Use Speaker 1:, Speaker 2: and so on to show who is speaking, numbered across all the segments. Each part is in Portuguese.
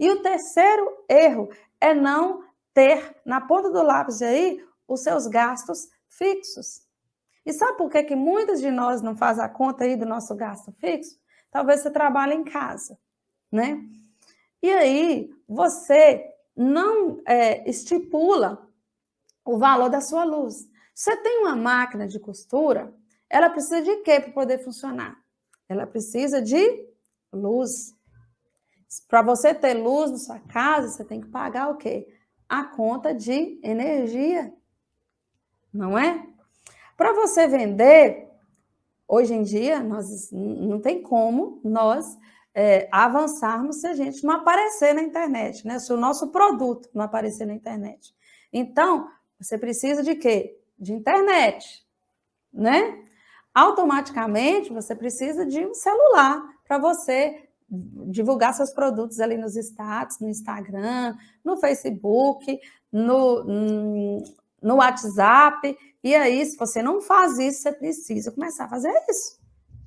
Speaker 1: E o terceiro erro é não ter na ponta do lápis aí os seus gastos fixos. E sabe por que muitos de nós não fazem a conta aí do nosso gasto fixo? Talvez você trabalhe em casa, né? E aí você não estipula o valor da sua luz. Você tem uma máquina de costura, ela precisa de quê para poder funcionar? Ela precisa de luz. Para você ter luz na sua casa, você tem que pagar o quê? A conta de energia, não é? Para você vender, hoje em dia, não tem como nós avançarmos se a gente não aparecer na internet, né? Se o nosso produto não aparecer na internet. Então, você precisa de quê? De internet, né? Automaticamente, você precisa de um celular para você divulgar seus produtos ali nos status, no Instagram, no Facebook, no WhatsApp. E aí, se você não faz isso, você precisa começar a fazer isso.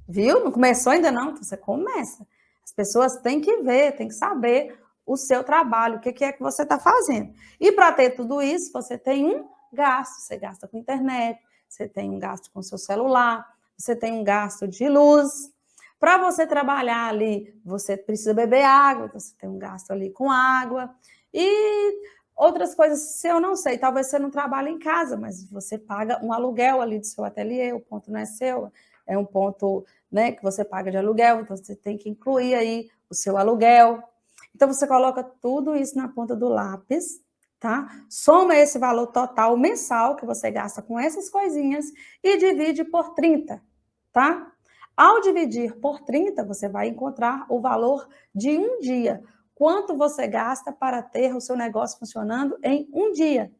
Speaker 1: Viu? Não começou ainda não? Então você começa. As pessoas têm que ver, têm que saber o seu trabalho, o que é que você está fazendo. E para ter tudo isso, você tem um gasto. Você gasta com internet, você tem um gasto com seu celular, você tem um gasto de luz. Para você trabalhar ali, você precisa beber água, então você tem um gasto ali com água. E outras coisas, se eu não sei, talvez você não trabalhe em casa, mas você paga um aluguel ali do seu ateliê, o ponto não é seu, é um ponto, né, que você paga de aluguel, então você tem que incluir aí o seu aluguel. Então você coloca tudo isso na ponta do lápis, tá? Soma esse valor total mensal que você gasta com essas coisinhas e divide por 30, tá? Ao dividir por 30, você vai encontrar o valor de um dia. Quanto você gasta para ter o seu negócio funcionando em um dia.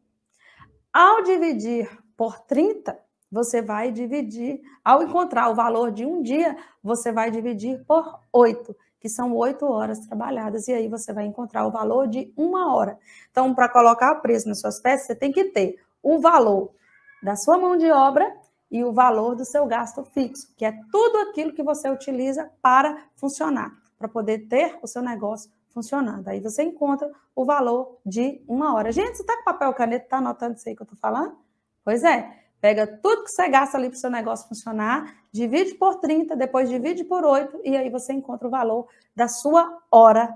Speaker 1: Ao dividir por 30, você vai dividir, ao encontrar o valor de um dia, você vai dividir por 8, que são 8 horas trabalhadas, e aí você vai encontrar o valor de 1 hora. Então, para colocar o preço nas suas peças, você tem que ter o valor da sua mão de obra e o valor do seu gasto fixo, que é tudo aquilo que você utiliza para funcionar, para poder ter o seu negócio funcionando. Aí você encontra o valor de 1 hora. Gente, você está com papel e caneta, está anotando isso aí que eu estou falando? Pois é, pega tudo que você gasta ali para o seu negócio funcionar, divide por 30, depois divide por 8, e aí você encontra o valor da sua hora,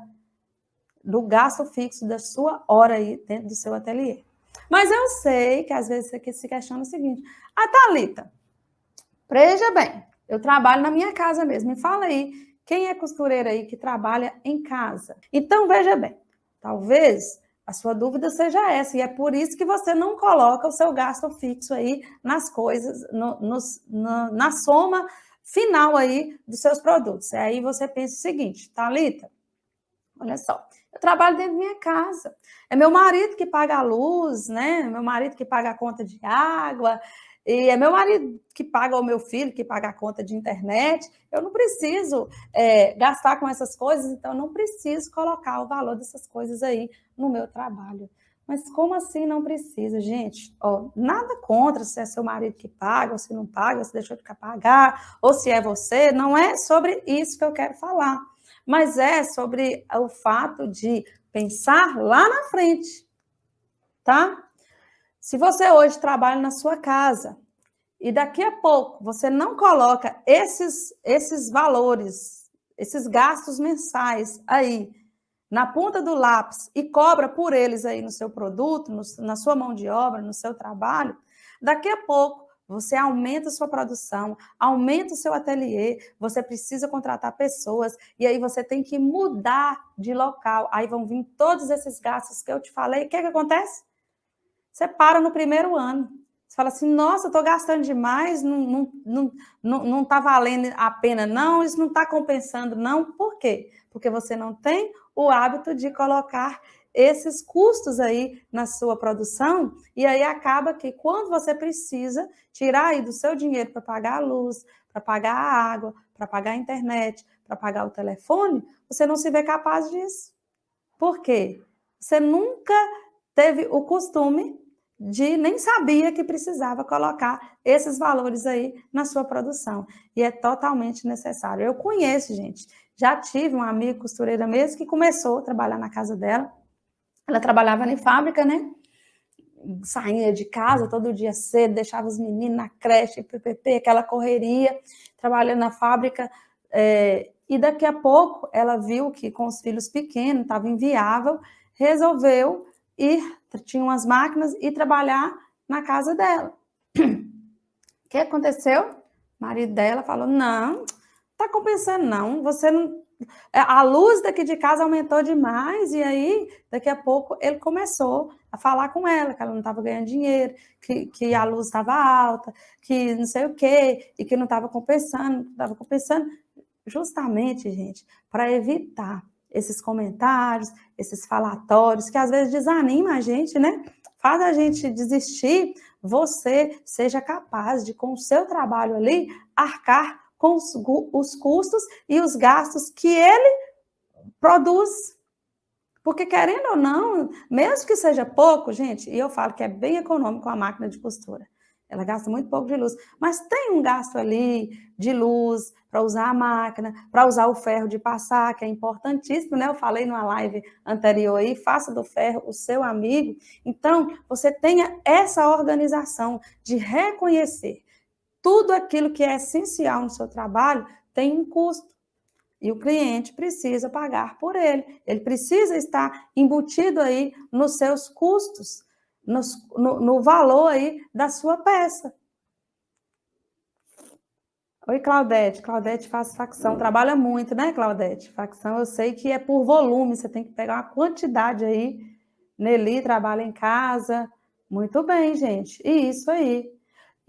Speaker 1: do gasto fixo da sua hora aí dentro do seu ateliê. Mas eu sei que às vezes você se questiona o seguinte: Thalita, veja bem, eu trabalho na minha casa mesmo, me fala aí, quem é costureira aí que trabalha em casa? Então, veja bem, talvez a sua dúvida seja essa, e é por isso que você não coloca o seu gasto fixo aí nas coisas, na soma final aí dos seus produtos. Aí você pensa o seguinte: Thalita, olha só, eu trabalho dentro da minha casa, é meu marido que paga a luz, né? Meu marido que paga a conta de água, e é meu marido que paga o meu filho, que paga a conta de internet. Eu não preciso gastar com essas coisas, então eu não preciso colocar o valor dessas coisas aí no meu trabalho. Mas como assim não precisa, gente? Ó, nada contra se é seu marido que paga, ou se não paga, ou se deixou de pagar, ou se é você. Não é sobre isso que eu quero falar, mas é sobre o fato de pensar lá na frente, tá? Se você hoje trabalha na sua casa e daqui a pouco você não coloca esses valores, esses gastos mensais aí na ponta do lápis e cobra por eles aí no seu produto, na sua mão de obra, no seu trabalho, daqui a pouco você aumenta a sua produção, aumenta o seu ateliê, você precisa contratar pessoas, e aí você tem que mudar de local. Aí vão vir todos esses gastos que eu te falei. O que acontece? Você para no primeiro ano. Você fala assim: nossa, estou gastando demais, não está valendo a pena, não, isso não está compensando, não. Por quê? Porque você não tem o hábito de colocar esses custos aí na sua produção, e aí acaba que quando você precisa tirar aí do seu dinheiro para pagar a luz, para pagar a água, para pagar a internet, para pagar o telefone, você não se vê capaz disso. Por quê? Você nunca teve o costume de, nem sabia que precisava colocar esses valores aí na sua produção. E é totalmente necessário. Eu conheço, gente, Já tive uma amiga costureira mesmo que começou a trabalhar na casa dela. Ela trabalhava em fábrica, né? Saía de casa todo dia cedo, deixava os meninos na creche, ppp, aquela correria, trabalhando na fábrica, e daqui a pouco ela viu que com os filhos pequenos estava inviável, resolveu ir, tinha umas máquinas, e trabalhar na casa dela. O que aconteceu? O marido dela falou, não, tá compensando não, você não... A luz daqui de casa aumentou demais, e aí, daqui a pouco, ele começou a falar com ela, que ela não estava ganhando dinheiro, que a luz estava alta, que não sei o quê, e que não estava compensando, justamente, gente, para evitar esses comentários, esses falatórios, que às vezes desanima a gente, né? Faz a gente desistir. Você seja capaz de, com o seu trabalho ali, arcar com os custos e os gastos que ele produz. Porque, querendo ou não, mesmo que seja pouco, gente, e eu falo que é bem econômico a máquina de costura, ela gasta muito pouco de luz, mas tem um gasto ali de luz para usar a máquina, para usar o ferro de passar, que é importantíssimo, né? Eu falei numa live anterior aí, faça do ferro o seu amigo. Então, você tenha essa organização de reconhecer tudo aquilo que é essencial no seu trabalho tem um custo. E o cliente precisa pagar por ele. Ele precisa estar embutido aí nos seus custos, no valor aí da sua peça. Oi, Claudete. Claudete faz facção. Trabalha muito, né, Claudete? Facção eu sei que é por volume, você tem que pegar uma quantidade aí. Nelly trabalha em casa. Muito bem, gente. E isso aí.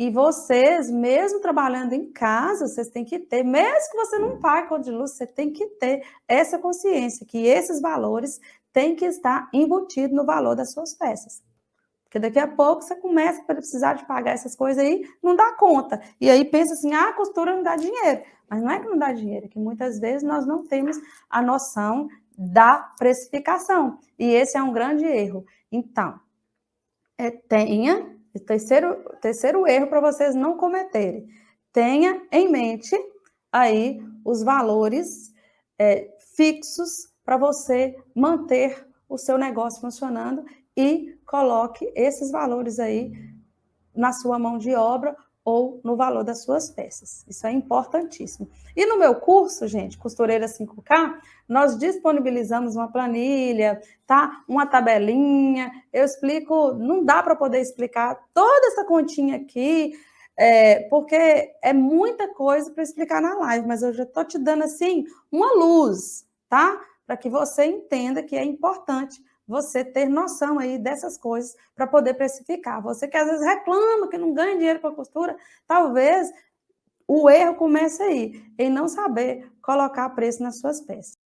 Speaker 1: E vocês, mesmo trabalhando em casa, vocês têm que ter, mesmo que você não pague conta de luz, você tem que ter essa consciência, que esses valores têm que estar embutidos no valor das suas peças. Porque daqui a pouco você começa a precisar de pagar essas coisas aí, não dá conta. E aí pensa assim, a costura não dá dinheiro. Mas não é que não dá dinheiro, é que muitas vezes nós não temos a noção da precificação. E esse é um grande erro. Então, tenha... Terceiro erro para vocês não cometerem. Tenha em mente aí os valores fixos para você manter o seu negócio funcionando e coloque esses valores aí na sua mão de obra ou no valor das suas peças. Isso é importantíssimo. E no meu curso, gente, Costureira 5K, nós disponibilizamos uma planilha, tá? Uma tabelinha. Eu explico, não dá para poder explicar toda essa continha aqui, porque é muita coisa para explicar na live, mas eu já estou te dando, assim, uma luz, tá? Para que você entenda que é importante você ter noção aí dessas coisas para poder precificar. Você que às vezes reclama que não ganha dinheiro com a costura, talvez o erro comece aí, em não saber colocar preço nas suas peças.